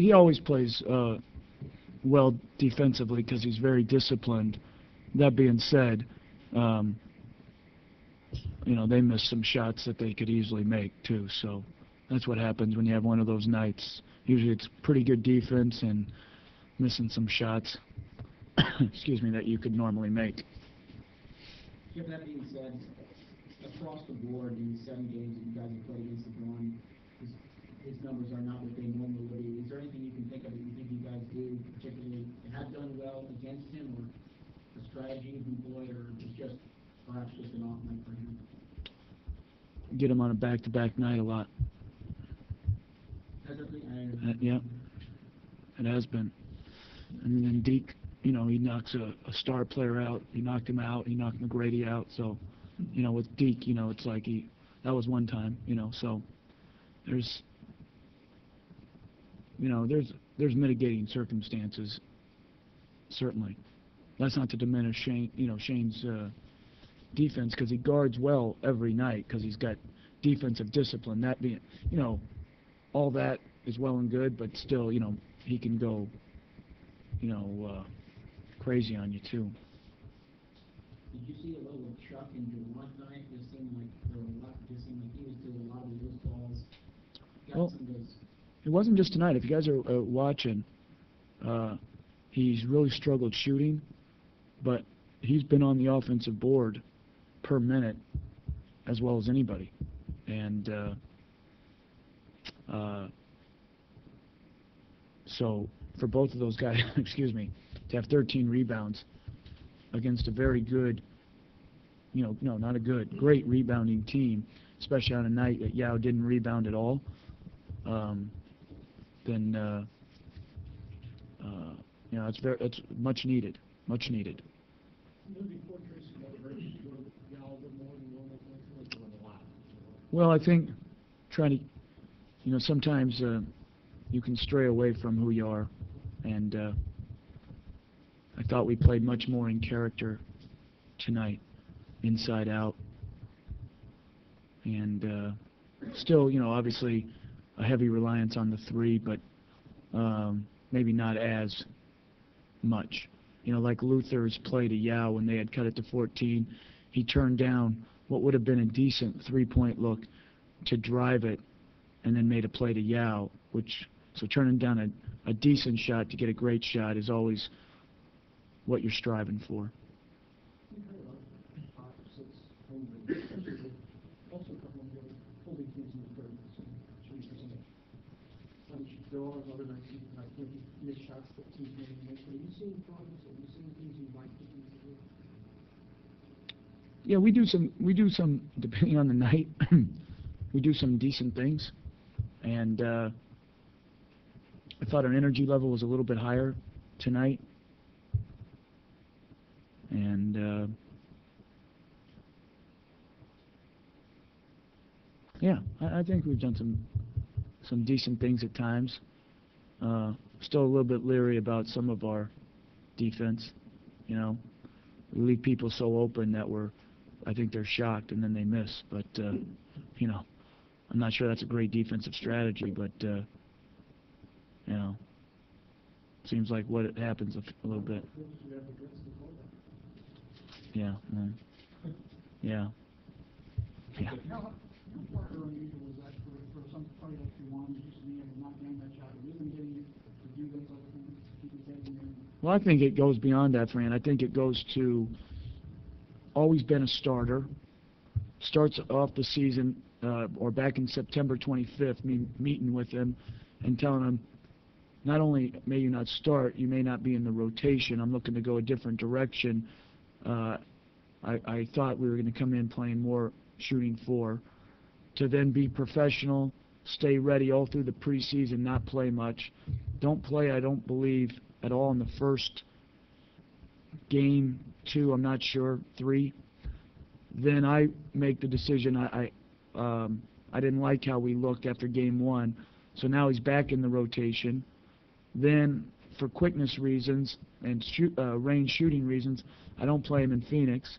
he always plays well defensively because he's very disciplined. That being said, you know, they missed some shots that they could easily make too. So that's what happens when you have one of those nights. Usually it's pretty good defense and missing some shots, excuse me, that you could normally make. With that being said, across the board, in the 7 games that you guys have played against LeBron, his numbers are not what they normally would be. Is there anything you can think of that you think you guys do particularly have done well against him, or a strategy you've employed, or just perhaps just an off night for him? Get him on a back-to-back night a lot. Has it been? Yeah, it has been. And then Deke, you know, he knocks a star player out. He knocked him out. He knocked McGrady out. So, you know, with Deke, you know, it's like that was one time, you know. So there's, you know, there's mitigating circumstances, certainly. That's not to diminish Shane's defense, because he guards well every night because he's got defensive discipline. That being, you know, all that is well and good, but still, you know, he can go, you know, crazy on you too. Did you see a little of Chuck and Durant tonight? It seemed like there were a lot. It seemed like he was doing a lot of those balls. Well, it wasn't just tonight. If you guys are watching, he's really struggled shooting, but he's been on the offensive board per minute as well as anybody. And so for both of those guys, excuse me, to have 13 rebounds against a very good, you know, no, not a good, great rebounding team, especially on a night that Yao didn't rebound at all, then you know, it's much needed, much needed. Well, I think trying to, you know, sometimes you can stray away from who you are, and I thought we played much more in character tonight, inside out, and still, you know, obviously a heavy reliance on the 3, but maybe not as much. You know, like Luther's play to Yao when they had cut it to 14, he turned down what would have been a decent 3-point look to drive it, and then made a play to Yao, so turning down a decent shot to get a great shot is always what you're striving for. There are other nights you miss shots that teams may make. Are you seeing progress? Are you seeing things you'd like to do? Yeah, we do some depending on the night. We do some decent things, and I thought our energy level was a little bit higher tonight, and yeah, I think we've done some decent things at times. Still a little bit leery about some of our defense. You know, we leave people so open that I think they're shocked and then they miss. But you know, I'm not sure that's a great defensive strategy. But you know, seems like what it happens a little bit. Yeah. Yeah. Yeah. Well, I think it goes beyond that, Fran. I think it goes to always been a starter. Starts off the season, or back in September 25th, meeting with him and telling him, not only may you not start, you may not be in the rotation. I'm looking to go a different direction. I thought we were going to come in playing more shooting 4, to then be professional, stay ready all through the preseason, not play much. Don't play, I don't believe, at all in the first game, 2, I'm not sure, 3. Then I make the decision. I didn't like how we looked after game 1, so now he's back in the rotation. Then, for quickness reasons and range shooting reasons, I don't play him in Phoenix.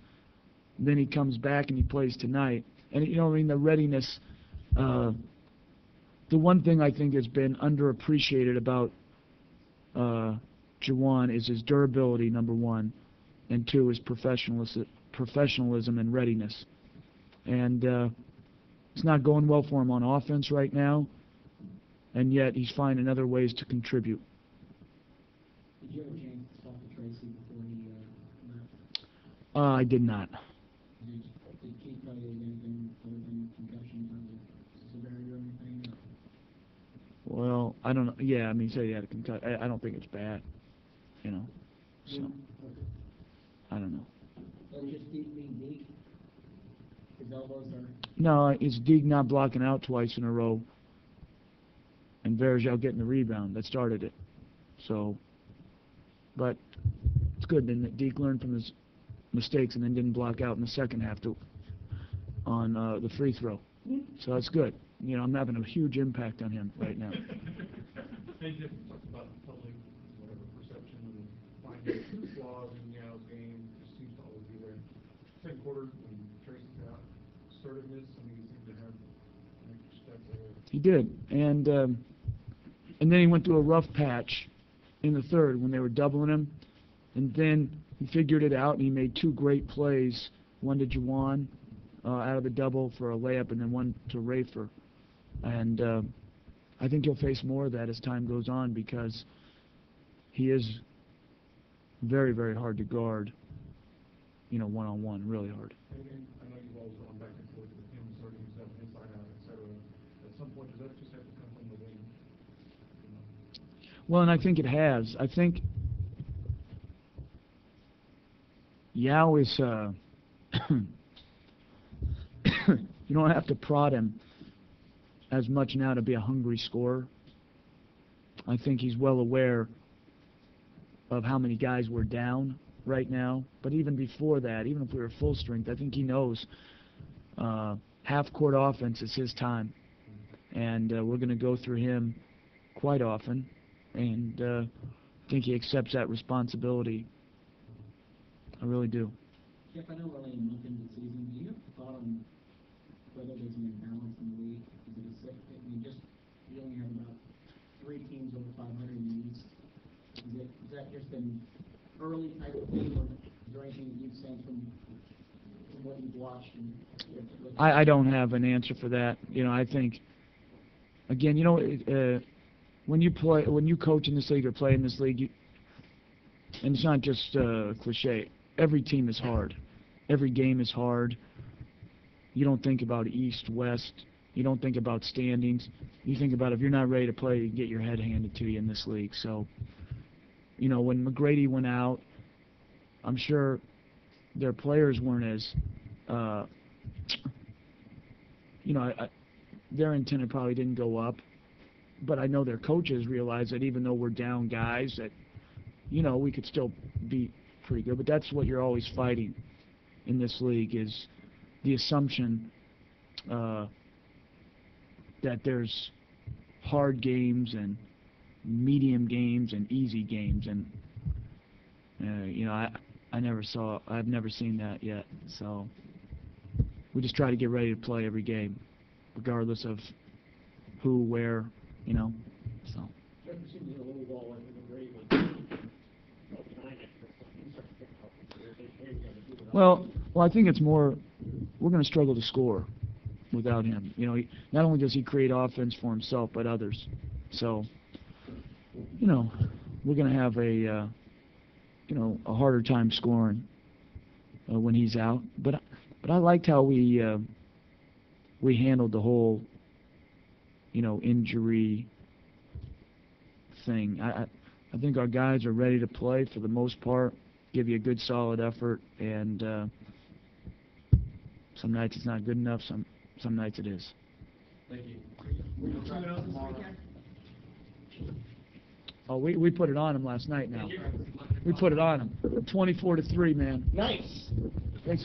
Then he comes back and he plays tonight. And, you know, I mean, the readiness the one thing I think has been underappreciated about Juwan is his durability, number one, and two, his professionalism and readiness. And it's not going well for him on offense right now, and yet he's finding other ways to contribute. Did you have a chance to talk to Tracy before he left? I did not. Did Keith tell you anything other than concussion in terms of severity or anything? Well, I don't know. Yeah, I mean, he said he had a concussion. I don't think it's bad, you know. So, I don't know. That was just Deke being Deke? His elbows are... No, it's Deke not blocking out twice in a row, and Verjao getting the rebound. That started it. So, but it's good then that Deke learned from his mistakes and then didn't block out in the second half on the free throw. So that's good. You know, I'm having a huge impact on him right now. They just talked about public, whatever, perception and finding flaws in Yao's game. Just seems to always be there. Second quarter, when Tracy's out, assertiveness, I mean, he seemed to have an extra step there. He did, and then he went through a rough patch in the third when they were doubling him, and then he figured it out and he made two great plays, one to Juwan out of the double for a layup, and then one to Rafer. And I think he'll face more of that as time goes on because he is very, very hard to guard, you know, one-on-one, really hard. And I know you've always gone back and forth with him, asserting himself inside out, et cetera. At some point, does that just have to come from within? You know? Well, and I think it has. I think Yao is, you don't have to prod him as much now to be a hungry scorer. I think he's well aware of how many guys we're down right now. But even before that, even if we were full strength, I think he knows half-court offense is his time. And we're going to go through him quite often. And I think he accepts that responsibility. I really do. Jeff, I know we're only a month into the season. Do you have a thought on whether there's an imbalance in the league? Is it a sick thing? I mean, you only have about 3 teams over 500 in the East. Is that just an early type of thing, or is there anything that you've sensed from what you've watched? I don't have an answer for that. You know, I think, again, you know, when you coach in this league or play in this league, and it's not just cliche, every team is hard. Every game is hard. You don't think about East, West. You don't think about standings. You think about if you're not ready to play, you get your head handed to you in this league. So, you know, when McGrady went out, I'm sure their players weren't as, you know, their intent probably didn't go up. But I know their coaches realize that even though we're down guys, that, you know, we could still be pretty good. But that's what you're always fighting in this league, is the assumption that there's hard games and medium games and easy games. And, you know, I've never seen that yet. So we just try to get ready to play every game, regardless of who, where, you know. So. Well, I think it's more, we're going to struggle to score without him. You know, not only does he create offense for himself, but others. So, you know, we're going to have a harder time scoring when he's out. But I liked how we handled the whole, you know, injury thing. I think our guys are ready to play for the most part, give you a good solid effort, and some nights it's not good enough, some nights it is. Thank you. Oh, we put it on him last night now. We put it on him. 24-3, man. Nice. Thanks.